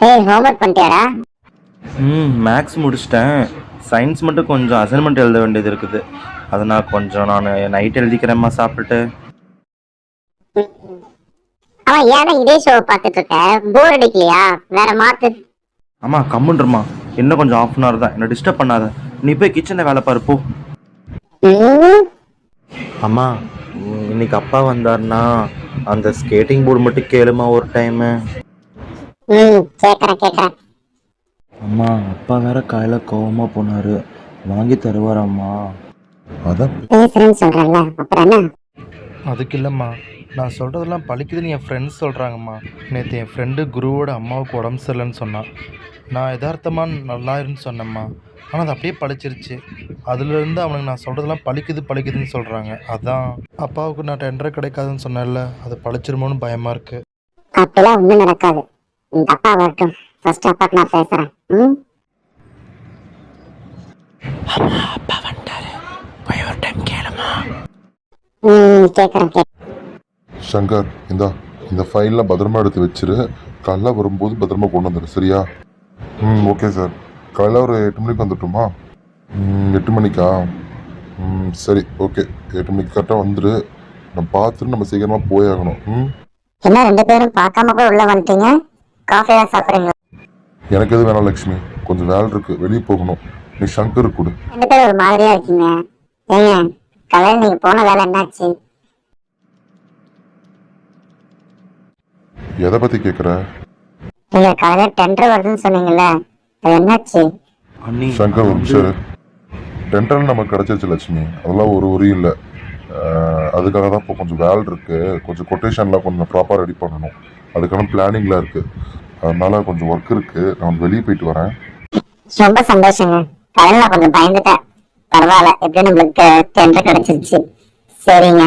ஏய் homework பண்ணிட்டியாடா? Maths முடிச்சிட்டேன். Science மட்டும் கொஞ்சம் அசைன்மெண்ட் எழுத வேண்டியது இருக்குது. அதை நான் நைட் எழுதிக்கிறேம்மா சாப்பிட்டுட்டு. அவன் ஏன்னா இதே ஷோ பார்த்துட்டு இருக்க? போர் அடிக்கலையா? வேற மாத்து. அம்மா கம்முன்றமா, இன்னும் கொஞ்சம் ½ hour தான், என்ன டிஸ்டர்ப் பண்ணாத. நீ போய் கிச்சனில் வேலை பாரு போ. அம்மா இன்னைக்கு அப்பா வந்தாருன்னா அந்த ஸ்கேட்டிங் போர்டு மட்டும் கேளுமா ஒரு டைமு. கேக்குறேன். அம்மா அப்பா வேற காலையில கோவமா போனாரு, வாங்கி தருவாரம்மா. அதான் பேசுறேன்னு சொல்றேன்ல, அப்புறம் என்ன? அதுக்கு இல்லைம்மா, நான் சொல்கிறதெல்லாம் பழிக்குதுன்னு என் ஃப்ரெண்ட்ஸ் சொல்கிறாங்கம்மா. நேற்று என் ஃப்ரெண்டு குருவோட அம்மாவுக்கு உடம்பு சரியில்லைன்னு சொன்னான். நான் யதார்த்தமாக நல்லா இருன்னு சொன்னேம்மா. ஆனால் அது அப்படியே பழிச்சிருச்சு. அதுலேருந்து அவனுக்கு நான் சொல்கிறதெல்லாம் பழிக்குதுன்னு சொல்கிறாங்க. அதான் அப்பாவுக்கு நான் டெண்டர் கிடைக்காதுன்னு சொன்னேன்ல, அது பழிச்சிருமோன்னு பயமாக இருக்குது. அப்படிலாம் ஒன்றும் நடக்காது. இந்த அப்பா வரட்டும், ஃபர்ஸ்ட் அப்பாக்கு நான் பேசுறேன். அப்பா வந்துட்டாரு, போய் ஒரு டைம் கேளுமா. கேட்குறேன். சங்கர், இந்த ஃபைல்லாம் பத்திரமா எடுத்து வச்சிரு. காலைல வரும்போது பத்திரமா கொண்டு வந்துடு, சரியா? Okay sir. காலையில் ஒரு 8 மணிக்கு வந்துட்டுமா? 8 மணிக்கா? சரி, ஓகே. 8 மணிக்கு கரெக்டாக வந்துடு. நம்ம பார்த்துட்டு நம்ம சீக்கிரமாக போயாகணும். என்ன 2 பேரும் பார்க்காம போய் உள்ள வந்துட்டீங்க? காஃபி தான் சாப்பிட்றீங்க? எனக்கு எது வேணாம் லக்ஷ்மி, கொஞ்சம் வேலை இருக்குது, வெளியே போகணும். நீ சங்கர் கொடு. 2 பேரும் ஒரு மாதிரியா இருக்கீங்க. ஏங்க காலையில் நீங்கள் போன வேலை என்னாச்சு? எதை பற்றி கேட்குற? நீங்கள் காலையில் டெண்டர் வருதுன்னு சொன்னீங்கல்ல, அது என்னாச்சு? சங்கர் ஒரு நிமிஷம். டெண்டர் நமக்கு கிடச்சிருச்சு லட்சுமி, அதெல்லாம் ஒரு உரியும் இல்லை. அதுக்காக தான் இப்போ கொஞ்சம் வேலை இருக்குது. கொஞ்சம் கொட்டேஷன்லாம் கொஞ்சம் ப்ராப்பராக ரெடி பண்ணணும். அதுக்கான பிளானிங்லாம் இருக்குது. அதனால கொஞ்சம் ஒர்க் இருக்குது. நான் வெளியே போயிட்டு வரேன். ரொம்ப சந்தோஷங்க. காலையில் கொஞ்சம் பயந்துட்டேன். பரவாயில்ல, எப்படி நம்மளுக்கு டெண்டர் கிடச்சிருச்சு. சரிங்க,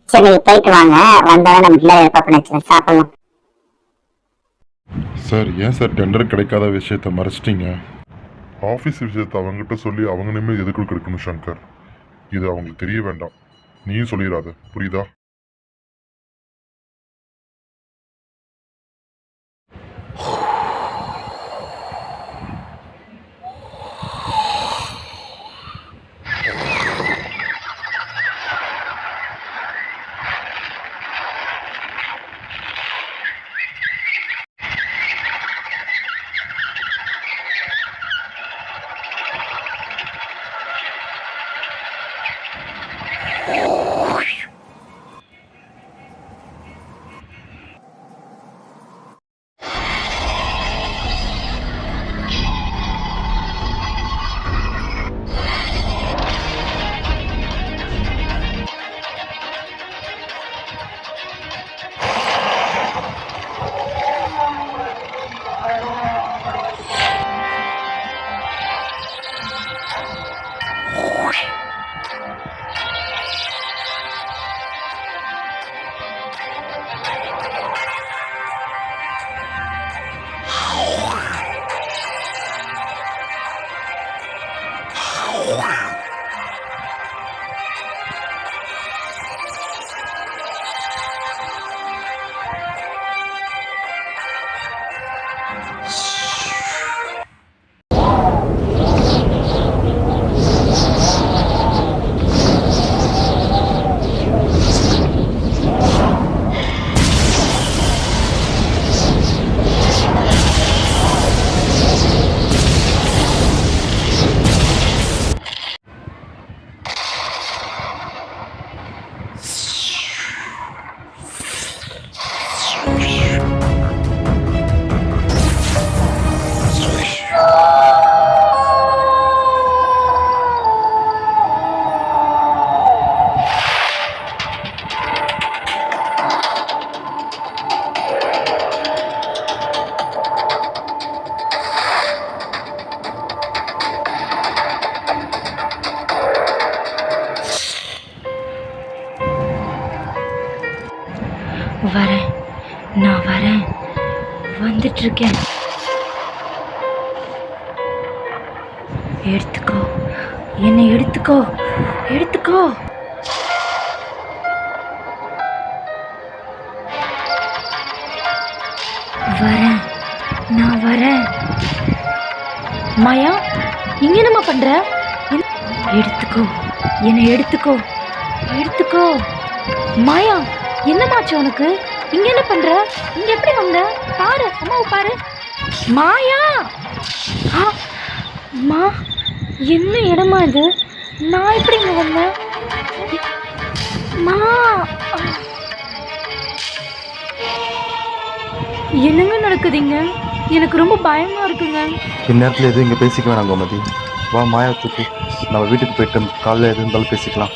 சரி நீங்கள் போயிட்டு வாங்க. வந்தாலும் நம்ம இல்லை ஏற்பாடு பண்ணி வச்சுருக்கேன், சாப்பிடலாம். சார், ஏன் சார் டெண்டர் கிடைக்காத விஷயத்த மறைச்சிட்டீங்க? ஆஃபீஸ் விஷயத்தை அவங்ககிட்ட சொல்லி அவங்க நிம்மதி எதுக்கு கிடைக்கணும் சங்கர்? இது அவங்களுக்கு தெரிய வேண்டாம். நீயும் சொல்லிடாத, புரியுதா? வரேன், நான் வரேன், வந்துட்டு இருக்கேன். எடுத்துக்கோ, என்னை எடுத்துக்கோ, எடுத்துக்கோ. வரேன், நான் வரேன். மாயா, இங்க என்னம்மா பண்ற? எடுத்துக்கோ, என்னை எடுத்துக்கோ, எடுத்துக்கோ. மாயா, என்னமாச்சு உனக்கு? இங்க என்ன பண்ற? இங்க எப்படி வந்த? பாரு, அம்மாவை பாரு. மாயா, ஆ, மா, என்ன இடமா இது? நான் எப்படி இங்க வந்தேன்? மா, என்னங்க நடக்குதுங்க? எனக்கு ரொம்ப பயமா இருக்குங்க. இந்நேரத்தில் எதுவும் இங்கே பேசிக்க வேணாம் கோமதி. வா மாயாவத்துக்கு நம்ம வீட்டுக்கு போயிட்டு காலையில் எது இருந்தாலும் பேசிக்கலாம்.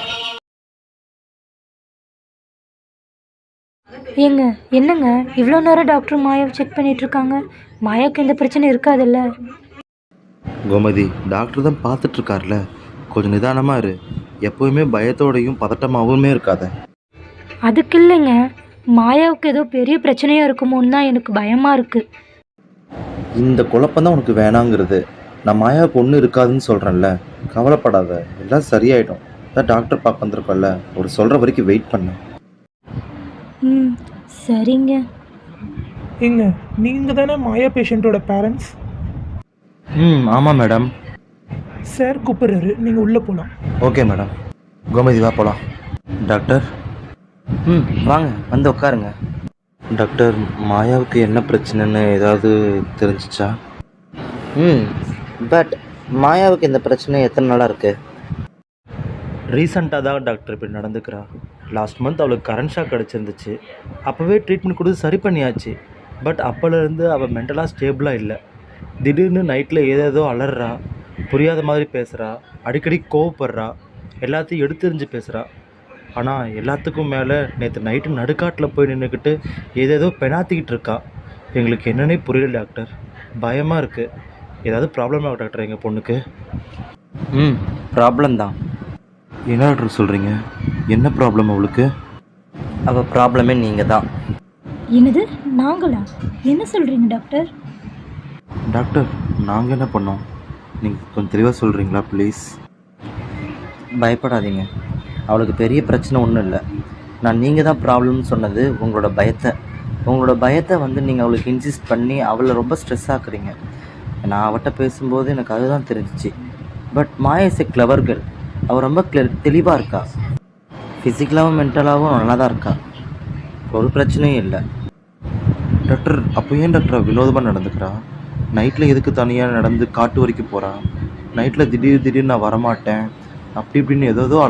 ஏங்க, என்னங்க இவ்வளோ நேரம் டாக்டர் மாயாவை செக் பண்ணிட்டு இருக்காங்க? மாயாவுக்கு எந்த பிரச்சனை இருக்காதுல்ல? கோமதி, டாக்டர் தான் பார்த்துட்ருக்கார்ல, கொஞ்சம் நிதானமாக இரு. எப்போவுமே பயத்தோடையும் பதட்டமாகவுமே இருக்காத. அதுக்கு இல்லைங்க, மாயாவுக்கு ஏதோ பெரிய பிரச்சனையாக இருக்குமோன்னு தான் எனக்கு பயமாக இருக்குது. இந்த குழப்பம் தான் உனக்கு வேணாங்கிறது. நான் மாயாவுக்கு ஒன்றும் இருக்காதுன்னு சொல்கிறேன்ல, கவலைப்படாத, எல்லாம் சரியாயிடும். தான் டாக்டர் பார்க்க வந்திருக்கோம்ல, ஒரு சொல்கிற வரைக்கும் வெயிட் பண்ணு. ம், சரிங்க. ஏங்க, நீங்கள் தானே மாயா பேஷண்ட்டோட பேரண்ட்ஸ்? ஆமாம் மேடம். சார் கூப்பிட்றாரு, நீங்கள் உள்ளே போகலாம். Okay madam. கோமதி வா போகலாம். டாக்டர். வாங்க வந்து உட்காருங்க. டாக்டர், மாயாவுக்கு என்ன பிரச்சனைன்னு ஏதாவது தெரிஞ்சிச்சா? பட் மாயாவுக்கு இந்த பிரச்சனை எத்தனை நாளாக இருக்குது? ரீசண்டாக தான் டாக்டர் இப்படி நடந்துக்கிறா. லாஸ்ட் மந்த் அவளுக்கு கரண்ட் ஷாக் கிடச்சிருந்துச்சு. அப்போவே ட்ரீட்மெண்ட் கொடுத்து சரி பண்ணியாச்சு. பட் அப்போலேருந்து அவள் மென்டலாக ஸ்டேபிளாக இல்லை. திடீர்னு நைட்டில் ஏதேதோ அலறா, புரியாத மாதிரி பேசுகிறா, அடிக்கடி கோவப்படுறா, எல்லாத்தையும் எடுத்தெறிஞ்சு பேசுகிறா. ஆனால் எல்லாத்துக்கும் மேலே நேற்று நைட்டு நடுக்காட்டில் போய் நின்றுக்கிட்டு ஏதேதோ பெணாத்திக்கிட்டு இருக்கா. எங்களுக்கு என்னன்னே புரியல டாக்டர், பயமாக இருக்குது. ஏதாவது ப்ராப்ளம் ஆகும் டாக்டர் எங்கள் பொண்ணுக்கு? ப்ராப்ளம் தான். என்ன டாக்டர் சொல்கிறீங்க? என்ன ப்ராப்ளம் அவளுக்கு? அவள் ப்ராப்ளமே நீங்கள் தான். என்னது, நாங்களா? என்ன சொல்கிறீங்க டாக்டர்? டாக்டர், நாங்கள் என்ன பண்ணோம்? நீங்கள் கொஞ்சம் தெளிவாக சொல்கிறீங்களா ப்ளீஸ்? பயப்படாதீங்க, அவளுக்கு பெரிய பிரச்சனை ஒன்றும் இல்லை. நான் நீங்கள் தான் ப்ராப்ளம்னு சொன்னது உங்களோட பயத்தை வந்து நீங்கள் அவளுக்கு இன்சிஸ்ட் பண்ணி அவளை ரொம்ப ஸ்ட்ரெஸ் ஆக்குறீங்க. நான் அவட்ட பேசும்போது எனக்கு அதுதான் தெரிஞ்சிச்சு. But Maya is a clever girl. அவள் ரொம்ப தெளிவாக இருக்கா. ஃபிசிக்கலாகவும் மென்டலாகவும் நல்லா தான் இருக்கா. ஒரு பிரச்சனையும் இல்லை. டாக்டர், அப்போ ஏன் டாக்டர் வினோதமாக நடந்துக்கிறா? நைட்டில் எதுக்கு தனியாக நடந்து காட்டு வரைக்கும் போகிறா? நைட்டில் திடீர்னு நான் வரமாட்டேன் அப்படி இப்படின்னு ஏதோ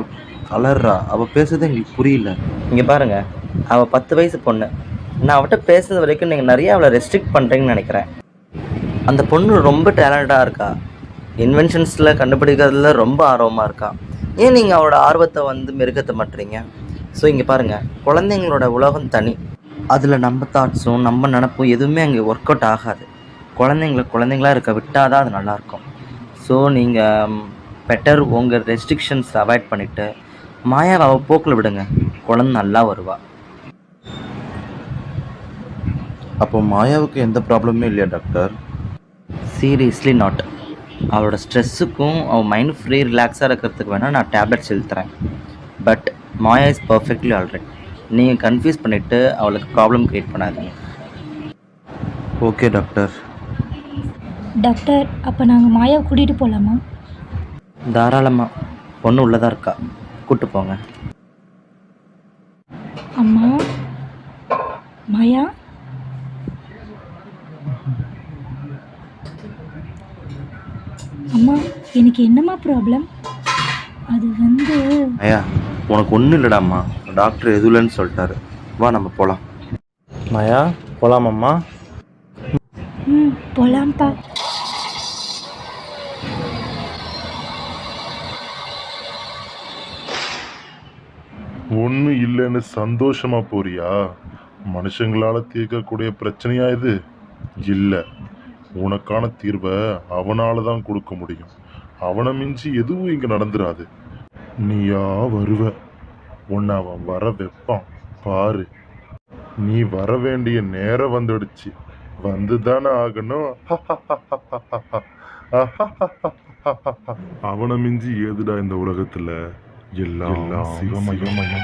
அலறா. அவள் பேசுறது எங்களுக்கு புரியல. இங்கே பாருங்கள், அவள் 10 வயசு பொண்ணு. நான் அவட்ட பேசுறது வரைக்கும் நீங்கள் நிறைய அவளை ரெஸ்ட்ரிக்ட் பண்ணுறீங்கன்னு நினைக்கிறேன். அந்த பொண்ணு ரொம்ப டேலண்டாக இருக்கா. இன்வென்ஷன்ஸில் கண்டுபிடிக்கிறதுல ரொம்ப ஆர்வமாக இருக்கா. ஏன் நீங்கள் அவளோட ஆர்வத்தை வந்து மெருகத்த மாட்டுறீங்க? ஸோ இங்கே பாருங்கள், குழந்தைங்களோட உலகம் தனி. அதில் நம்ம தாட்ஸும் நம்ம நினப்பும் எதுவுமே அங்கே ஒர்க் அவுட் ஆகாது. குழந்தைங்களா இருக்க விட்டால் தான் அது நல்லாயிருக்கும். ஸோ நீங்கள் பெட்டர் உங்கள் ரெஸ்ட்ரிக்ஷன்ஸ் அவாய்ட் பண்ணிவிட்டு மாயாவை அவள் போக்கில் விடுங்க. குழந்தை நல்லா வருவா. அப்போ மாயாவுக்கு எந்த ப்ராப்ளமே இல்லையா டாக்டர்? Seriously not. அவளோட ஸ்ட்ரெஸ்ஸுக்கும் அவள் மைண்ட் ஃப்ரீ ரிலாக்ஸாக இருக்கிறதுக்கு வேணால் நான் டேப்லெட்ஸ் எழுதுறேன். But Maya is perfectly alright. நீங்கள் கன்ஃபியூஸ் பண்ணிவிட்டு அவளுக்கு ப்ராப்ளம் க்ரியேட் பண்ணாதீங்க. Okay doctor. டாக்டர், அப்போ நாங்கள் மாயாவை கூட்டிகிட்டு போகலாமா? தாராளமாக, பொண்ணு உள்ளதாக இருக்கா, கூப்பிட்டு போங்க. அம்மா, மாயா, அம்மா, எனக்கு என்னம்மா ப்ராப்ளம்? அது வந்து ஐயா, உனக்கு ஒன்றும் இல்லைடாம்மா, டாக்டர் எதுவும் இல்லைன்னு சொல்லிட்டாரு. வா நம்ம போகலாம். மாயா, போகலாமாம்மா? போகலாம்ப்பா. ஒன்றும் இல்லைன்னு சந்தோஷமா போறியா? மனுஷங்களால தீர்க்கக்கூடிய பிரச்சனையா இது? இல்லை, உனக்கான தீர்வை அவனால தான் கொடுக்க முடியும். அவனை மிஞ்சி எதுவும் இங்கே நடந்துராது. நீயா வருவ, உன்னை அவன் வர வைப்பான் பாரு. நீ வர வேண்டிய நேரம் வந்துடுச்சு, வந்துதானே ஆகணும். அவனை மிஞ்சி ஏதுடா இந்த உலகத்துல? எல்லாம் சிவமயம்.